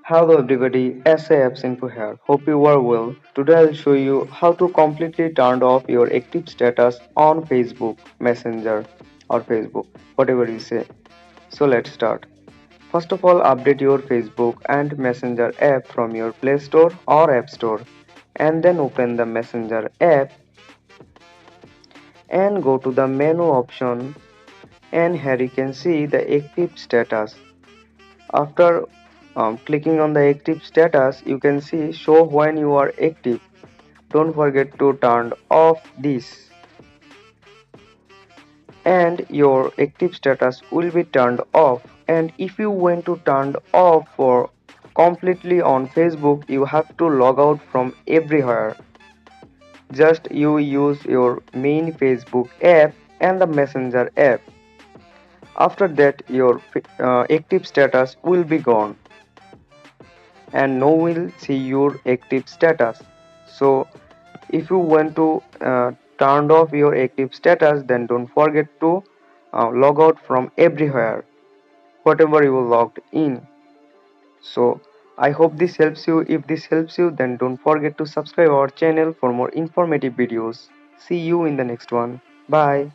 Hello everybody, SA Apps Info here. Hope you are well. Today I'll show you how to completely turn off your active status on Facebook Messenger or Facebook, whatever you say. So let's start. First of all, update your Facebook and Messenger app from your Play Store or App Store and then open the Messenger app and go to the menu option, and here you can see the active status. After clicking on the active status, you can see show when you are active. Don't forget to turn off this, and your active status will be turned off. And if you want to turn off for completely on Facebook, you have to log out from everywhere. Just you use your main Facebook app and the Messenger app. After that, your active status will be gone and no one will see your active status. So if you want to turn off your active status, then don't forget to log out from everywhere whatever you logged in. So I hope this helps you. If this helps you, then don't forget to subscribe our channel for more informative videos. See you in the next one. Bye.